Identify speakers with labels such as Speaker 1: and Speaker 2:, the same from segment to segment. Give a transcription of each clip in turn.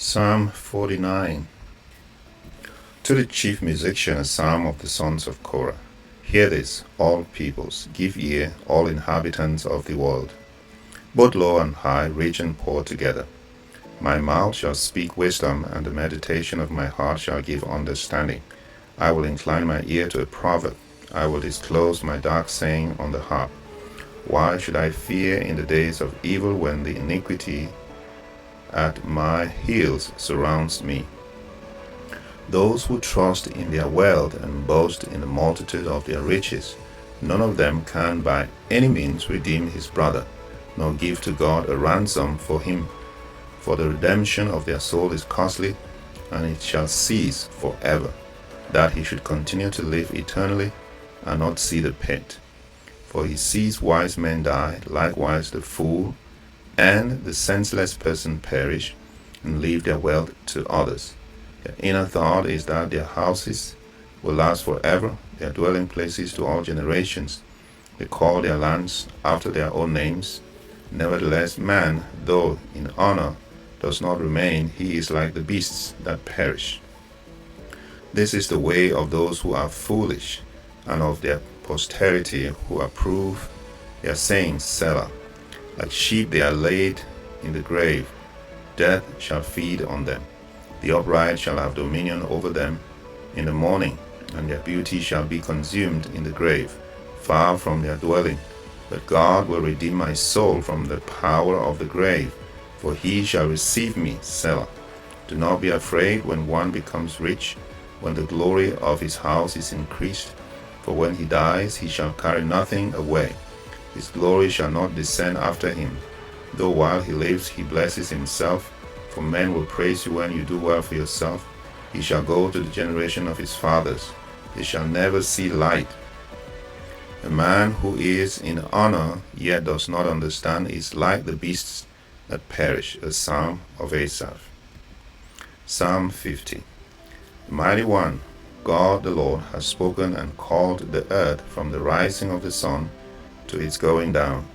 Speaker 1: Psalm 49. To the chief musician, a psalm of the sons of Korah. Hear this, all peoples, give ear, all inhabitants of the world, both low and high, rich and poor together. My mouth shall speak wisdom, and the meditation of my heart shall give understanding. I will incline my ear to a proverb. I will disclose my dark saying on the harp. Why should I fear in the days of evil, when the iniquity at my heels surrounds me? Those who trust in their wealth and boast in the multitude of their riches, none of them can by any means redeem his brother, nor give to God a ransom for him. For the redemption of their soul is costly, and it shall cease forever, that he should continue to live eternally, and not see the pit. For he sees wise men die, likewise the fool and the senseless person perish, and leave their wealth to others. Their inner thought is that their houses will last forever, their dwelling places to all generations. They call their lands after their own names. Nevertheless, man, though in honor, does not remain. He is like the beasts that perish. This is the way of those who are foolish, and of their posterity who approve their sayings, Selah. Like sheep they are laid in the grave. Death shall feed on them. The upright shall have dominion over them in the morning, and their beauty shall be consumed in the grave, far from their dwelling. But God will redeem my soul from the power of the grave, for he shall receive me, Selah. Do not be afraid when one becomes rich, when the glory of his house is increased. For when he dies, he shall carry nothing away. His glory shall not descend after him. Though while he lives he blesses himself, for men will praise you when you do well for yourself. He shall go to the generation of his fathers. They shall never see light. A man who is in honor yet does not understand is like the beasts that perish. A psalm of Asaph. Psalm 50. The Mighty One, God the Lord, has spoken and called the earth from the rising of the sun to its going down.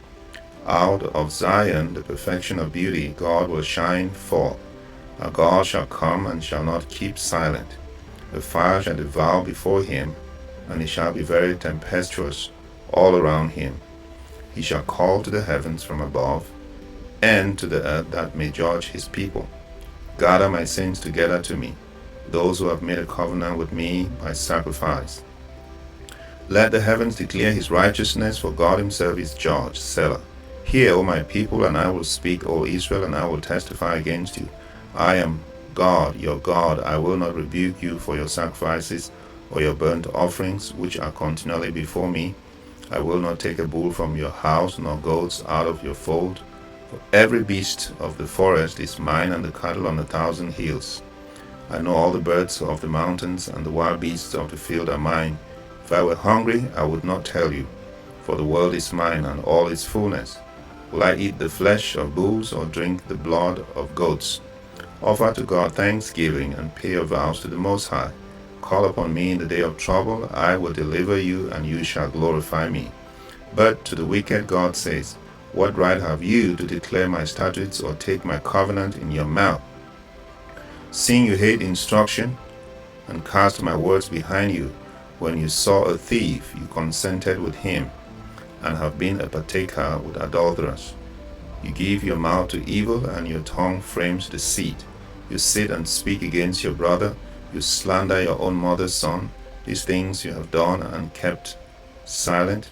Speaker 1: Out of Zion, the perfection of beauty, God will shine forth. Our God shall come and shall not keep silent. The fire shall devour before him, and it shall be very tempestuous all around him. He shall call to the heavens from above, and to the earth that may judge his people. Gather my saints together to me, those who have made a covenant with me by sacrifice. Let the heavens declare his righteousness, for God himself is judge. Selah. Hear, O my people, and I will speak, O Israel, and I will testify against you. I am God, your God. I will not rebuke you for your sacrifices or your burnt offerings, which are continually before me. I will not take a bull from your house, nor goats out of your fold. For every beast of the forest is mine, and the cattle on 1,000 hills. I know all the birds of the mountains, and the wild beasts of the field are mine. If I were hungry, I would not tell you, for the world is mine, and all its fullness. Will I eat the flesh of bulls, or drink the blood of goats? Offer to God thanksgiving, and pay your vows to the Most High. Call upon me in the day of trouble. I will deliver you, and you shall glorify me. But to the wicked God says, what right have you to declare my statutes, or take my covenant in your mouth? Seeing you hate instruction, and cast my words behind you, when you saw a thief, you consented with him, and have been a partaker with adulterers. You give your mouth to evil, and your tongue frames deceit. You sit and speak against your brother. You slander your own mother's son. These things you have done and kept silent.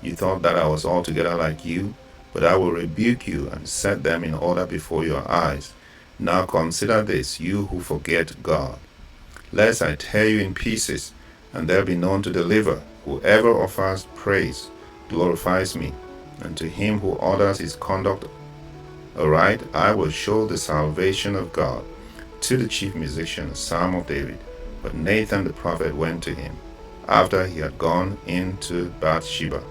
Speaker 1: You thought that I was altogether like you, but I will rebuke you and set them in order before your eyes. Now consider this, you who forget God. Lest I tear you in pieces, and there be none to deliver. Whoever offers praise glorifies me, and to him who orders his conduct aright, I will show the salvation of God. To the chief musician, a psalm of David. But Nathan the prophet went to him, after he had gone into Bathsheba.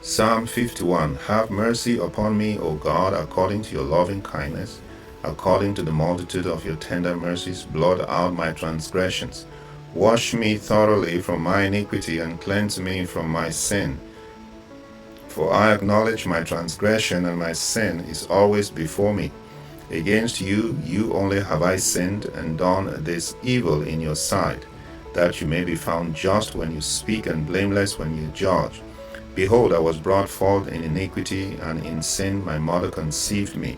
Speaker 1: Psalm 51. Have mercy upon me, O God, according to your loving kindness, according to the multitude of your tender mercies, blot out my transgressions. Wash me thoroughly from my iniquity, and cleanse me from my sin. For I acknowledge my transgression, and my sin is always before me. Against you, you only have I sinned and done this evil in your sight, that you may be found just when you speak and blameless when you judge. Behold, I was brought forth in iniquity, and in sin my mother conceived me.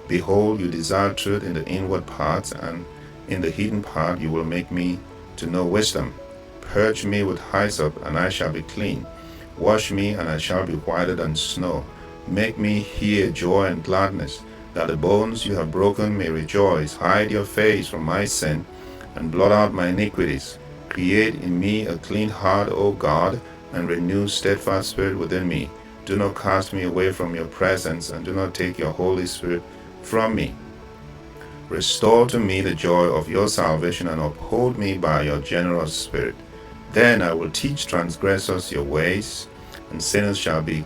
Speaker 1: Behold, you desire truth in the inward parts, and in the hidden part you will make me to know wisdom. Purge me with hyssop, and I shall be clean. Wash me, and I shall be whiter than snow. Make me hear joy and gladness, that the bones you have broken may rejoice. Hide your face from my sin, and blot out my iniquities. Create in me a clean heart, O God, and renew steadfast spirit within me. Do not cast me away from your presence, and do not take your Holy Spirit from me. Restore to me the joy of your salvation, and uphold me by your generous spirit. Then I will teach transgressors your ways, and sinners shall be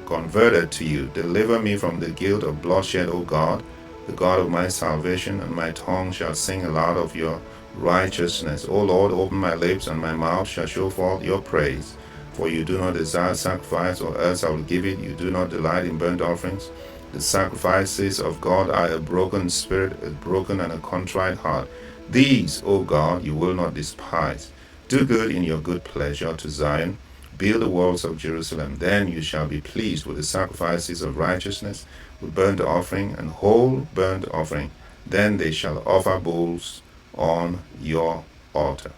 Speaker 1: converted to you. Deliver me from the guilt of bloodshed, O God, the God of my salvation, and my tongue shall sing aloud of your righteousness. O Lord, open my lips, and my mouth shall show forth your praise. For you do not desire sacrifice, or else I will give it. You do not delight in burnt offerings. The sacrifices of God are a broken spirit, a broken and a contrite heart. These, O God, you will not despise. Do good in your good pleasure to Zion. Build the walls of Jerusalem. Then you shall be pleased with the sacrifices of righteousness, with burnt offering and whole burnt offering. Then they shall offer bulls on your altar.